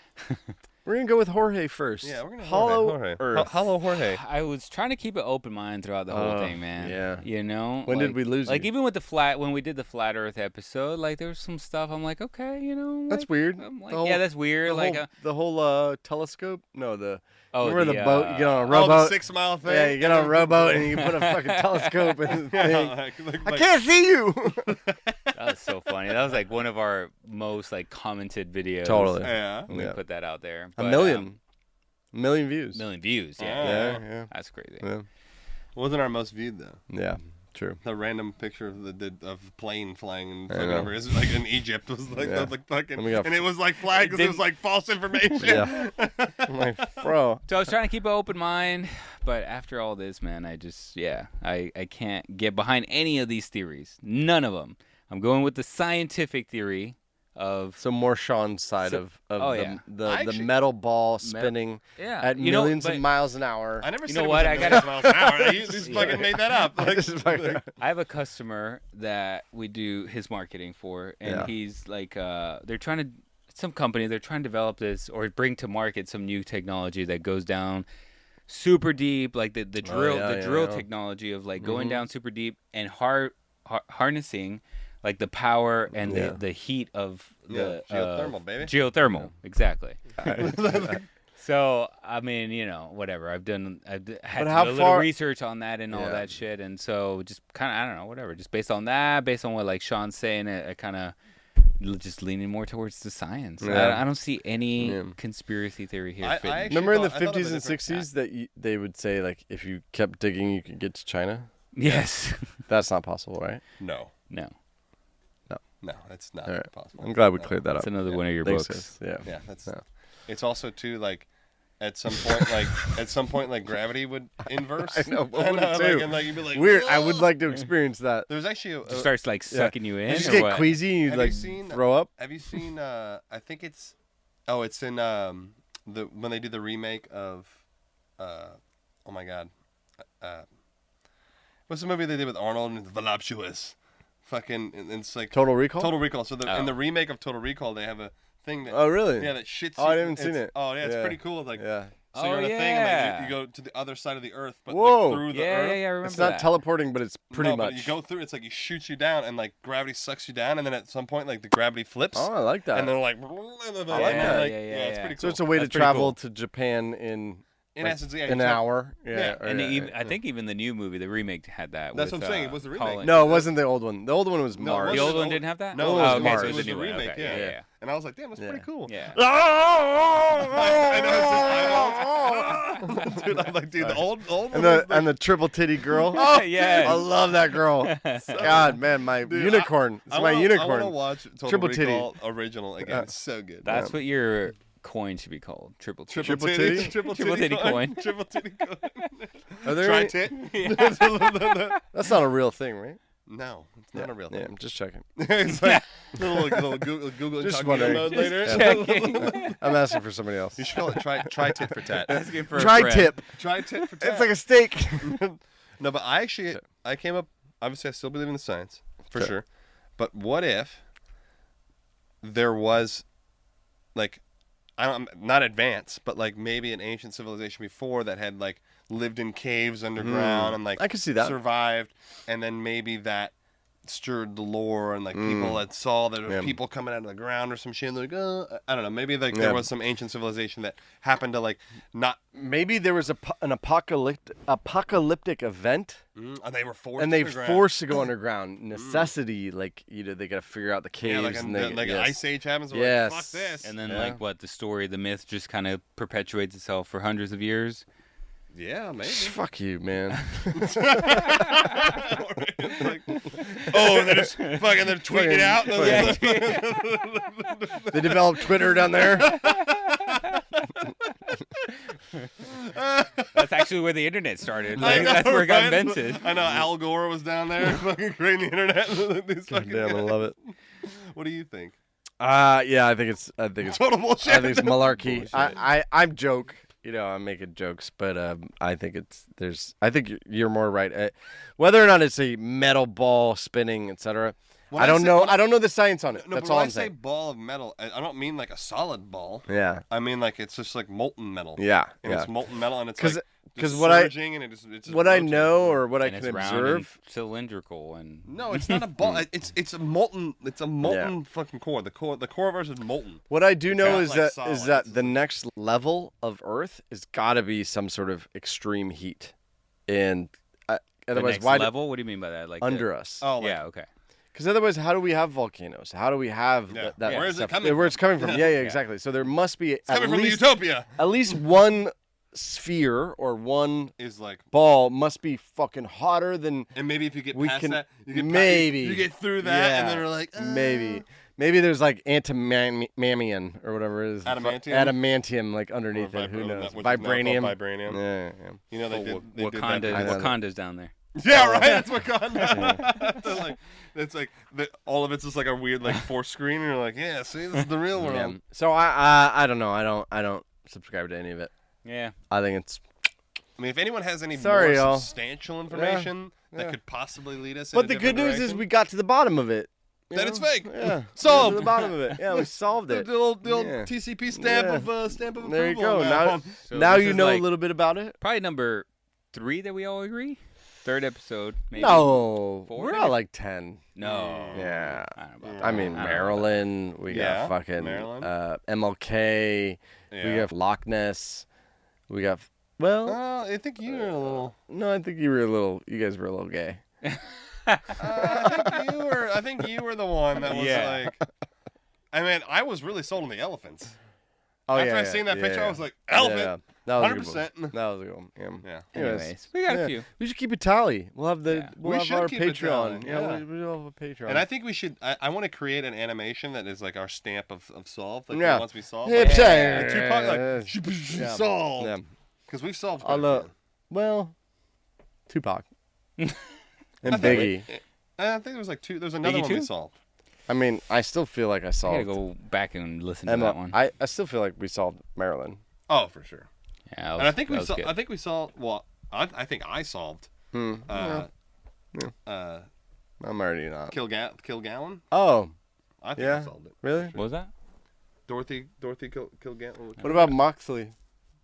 We're gonna go with Jorge first. Yeah, we're gonna Hollow Jorge. Earth. Hollow Jorge. I was trying to keep an open mind throughout the whole thing, man. yeah. You know? When did we lose Like, you? even with when we did the Flat Earth episode, like, there was some stuff I'm like, okay, That's like, weird. I'm like, The whole- yeah, that's weird. The whole telescope. No, Oh, remember the boat? You get on a Oh, rowboat. the 6 mile thing. Yeah, you get on a rowboat and you put a fucking telescope in the thing. I Like, can't see you. that was so funny. That was like one of our most like commented videos. Totally. Yeah. When we Yeah. put that out there. A But, million views. million views. Yeah. Yeah. That's crazy. Yeah. Wasn't our most viewed though. Yeah. True. The random picture of the plane flying and I fucking know. over like in Egypt was like, Yeah. like fucking, And we got- and it was like flagged because it was like false information. Yeah. I'm like, bro. So I was trying to keep an open mind, but after all this, man, I can't get behind any of these theories. None of them. I'm going with the scientific theory of So more Sean's side So- of oh, the, yeah. the, I the actually- metal ball spinning yeah, at you know, millions but of miles an hour. I never You said know it what? was I at gotta- millions of miles an hour. You just fucking made that up. Like, This is fucking- I have a customer that we do his marketing for, and Yeah. he's like, they're trying to develop this or bring to market some new technology that goes down super deep, like the drill yeah. technology of like going down super deep and harnessing like the power and the heat of the geothermal, baby. Geothermal, exactly. So I mean, whatever. I've had to But do how a little far- research on that and all Yeah. that shit, and so just kind of I don't know, whatever. Just based on that, based on what like Sean's saying, I kind of just leaning more towards the science. Yeah. I don't see any Yeah. conspiracy theory here. I fitting. actually Remember in the I thought of a 50s and different- 60s that they would say, like, if you kept digging, you could get to China? Yes. That's not possible, right? No, No. that's not All right. possible. I'm glad we cleared that That's up. another one of your Thanks, books. guys. Yeah. Yeah, that's. Yeah. It's also too like. At some point, like gravity would inverse. I know, what would it do? Like, and like you'd be like, Weird. I would "Whoa!" like to experience that. There's actually Just starts like sucking you in. You just or get what? queasy and you Have like you seen- throw up. Have you seen? I think it's. Oh, it's in when they do the remake of. Oh my God. What's the movie they did with Arnold and it's voluptuous? Fucking, and it's like Total Recall? Total Recall. So Oh. in the remake of Total Recall, they have a thing that. Oh, really? Yeah, that shits. Oh, I you- haven't seen it's- it. Oh yeah, it's Yeah. pretty cool. Like. Yeah. So Oh, you're on a thing, and yeah. like, you go to the other side of the Earth, but Whoa. like, through the Yeah, Earth. I remember It's not that. teleporting, but it's pretty No, much. but you go through. It's like he shoots you down, and like gravity sucks you down, and then at some point, like the gravity flips, Oh, I like that. and then like, like and that. like, Yeah, it's pretty cool. So it's a way That's to pretty travel cool. to Japan in in essence, yeah, in an hour. Yeah. Yeah. or- And yeah, even, yeah. I think even the new movie, the remake, had that. That's with, what I'm saying, it was the remake. Holland. No, it wasn't the old one. The old one was No, it Mars. The wasn't. old one didn't have that. No, it oh, was okay, Mars. so It it's was the the new one. remake, Okay, yeah. yeah. And I was like, damn, that's Yeah. pretty cool. Yeah. I know it's just eyeballs. Dude, I'm like, dude, the old one. And was the triple titty girl. Oh, Yes. I love that girl. God, man, my Dude, unicorn. It's my I unicorn. want to watch Total Triple titty. Recall original again. It's so good. That's what your coin should be called. Triple titty. Triple titty? Triple Triple titty coin. Triple titty coin. Are there Try any- tit. That's not a real thing, right? No, it's not a real Yeah, thing. I'm just checking. It's like little Google Just incognito wondering. mode later. I'm asking for somebody else. You should call it try tit for tat. Asking for a Try friend. tip. Try tit for tat. It's like a steak. No, but I came up. Obviously, I still believe in the science for Sure. sure. But what if there was, like, not advanced, but like maybe an ancient civilization before that had like lived in caves underground and like I could see that. survived, and then maybe that stirred the lore and like people that saw that there were Yeah. people coming out of the ground or some shit. And they're like, I don't know. Maybe like Yeah. there was some ancient civilization that happened to like not. Maybe there was an apocalyptic event, And they were forced. and they underground. forced to go underground. Necessity, like they got to figure out the caves. Yeah, like, and an yes. ice age happens. We're Yes. like, fuck this. And then Yeah. like what the story, the myth just kind of perpetuates itself for hundreds of years. Yeah, maybe. Fuck you, man. Like, oh, and they're just fucking they're tweeting it out. They developed Twitter down there. That's actually where the internet started. I Like, know, that's where it got right? invented. I know Al Gore was down there fucking creating the internet. These fucking Damn, I guys. love it. What do you think? Yeah, I think it's Total bullshit. I think it's malarkey. I'm joke. You know, I'm making jokes, but I think I think you're more right. Whether or not it's a metal ball spinning, etc. I don't know. I don't know the science on it. No, That's but all when I'm I say saying. ball of metal, I don't mean like a solid ball. Yeah. I mean like it's just like molten metal. Yeah. And it's molten metal, and it's because just what I surging and it's just what I rotating. know or what I And can it's round observe. and cylindrical and No, it's not a ball. It's a molten. It's a molten fucking core. The core of ours is molten. What I do know not is like that solid. is that the next level of Earth is got to be some sort of extreme heat, and the otherwise, next why level. What do you mean by that? Like under us? Oh, like, yeah, okay. Because otherwise, how do we have volcanoes? How do we have that? Where is it stuff? coming Where it's coming from? Yeah, Yeah. exactly. So there must be It's coming from the utopia. at least one sphere or one Is like, ball must be fucking hotter than and maybe if you get we past can. that, you get maybe you get through that, and then Yeah. we're like, Maybe there's like antimanium or whatever it is. Adamantium? Adamantium like underneath it. Who knows? Vibranium. Vibranium. Yeah. You know they did that. Wakanda's down there. Yeah, right. That's Wakanda. It's like all of it's just like a weird like force screen, and you're like, yeah, see, this is the real world. Yeah. So I don't know. I don't subscribe to any of it. Yeah. I think it's. I mean, if anyone has any Sorry, more y'all. substantial information Yeah. that could possibly lead us, But in the a good different news is direction, we got to the bottom of it. you That know? it's fake. Yeah. Solved. To the bottom of it. Yeah, we solved it. the old Yeah. TCP stamp Yeah. of approval. There you go. on that Now, one. So now this you is know like a little bit about it. Probably number 3 that we all agree. 3rd episode, maybe. No, 4, we're maybe? at like 10. No. Yeah. I don't know about I that. mean, I don't know. Maryland. We Yeah, got fucking Maryland. MLK. We Yeah. got Loch Ness. We got well. I think you were a little. No, I think you were a little. You guys were a little gay. I think you were the one that was Yeah. like. I mean, I was really sold on the elephants. Oh After yeah. I seen that picture, yeah. I was like, elephant. Yeah. That was a good 100%. one. That was a good one. Yeah. Yeah. Anyways, we got yeah. a few. We should keep a tally. We'll have the. Yeah. We'll We have should our keep a Patreon. tally, Yeah, yeah. we'll have a Patreon. And I think we should. I want to create an animation that is like our stamp of solved. Like Yeah. once we solve. Hip Like, say. like Tupac, like Yeah. solved. Yeah. Because we've solved. quite a Although, few. well, Tupac and I think Biggie. I think there was like 2. There's another Biggie one we too? solved. I mean, I still feel like I I solved. gotta go back and listen to Emma, that one. I still feel like we solved Maryland. Oh, for sure. Yeah, that was, And I think that we was solved. good. I think we solved. Well, I think I solved. Yeah. I'm already not. Kilgallen. Oh, I think Yeah. I solved it. really? What was that? Dorothy Kilgallen. What about Moxley?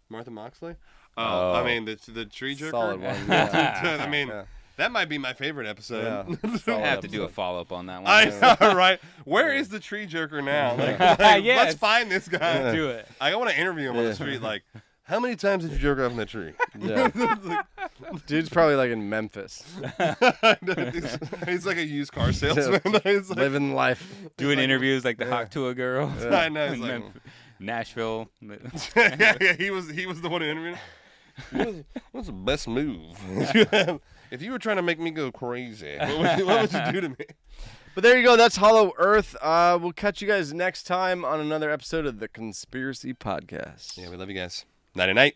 Martha Moxley? Oh. I mean the tree jerker. Solid one. Yeah. I mean, Yeah. that might be my favorite episode. Yeah. I Solid have to do a episode. follow-up on that one. I know, right? Where is the tree jerker now? Like, Yes. let's find this guy. Let's do it. I want to interview him on the street. Like, how many times did you jerk off in that tree? Yeah. Dude's probably like in Memphis, He's like a used car salesman. He's like, living life. Doing interviews like the Hawk Tour girl. I know. He's in like, Nashville. yeah, he was the one who interviewed him. What's the best move? If you were trying to make me go crazy, what would you do to me? But there you go. That's Hollow Earth. We'll catch you guys next time on another episode of the Conspiracy Podcast. Yeah, we love you guys. Nighty night.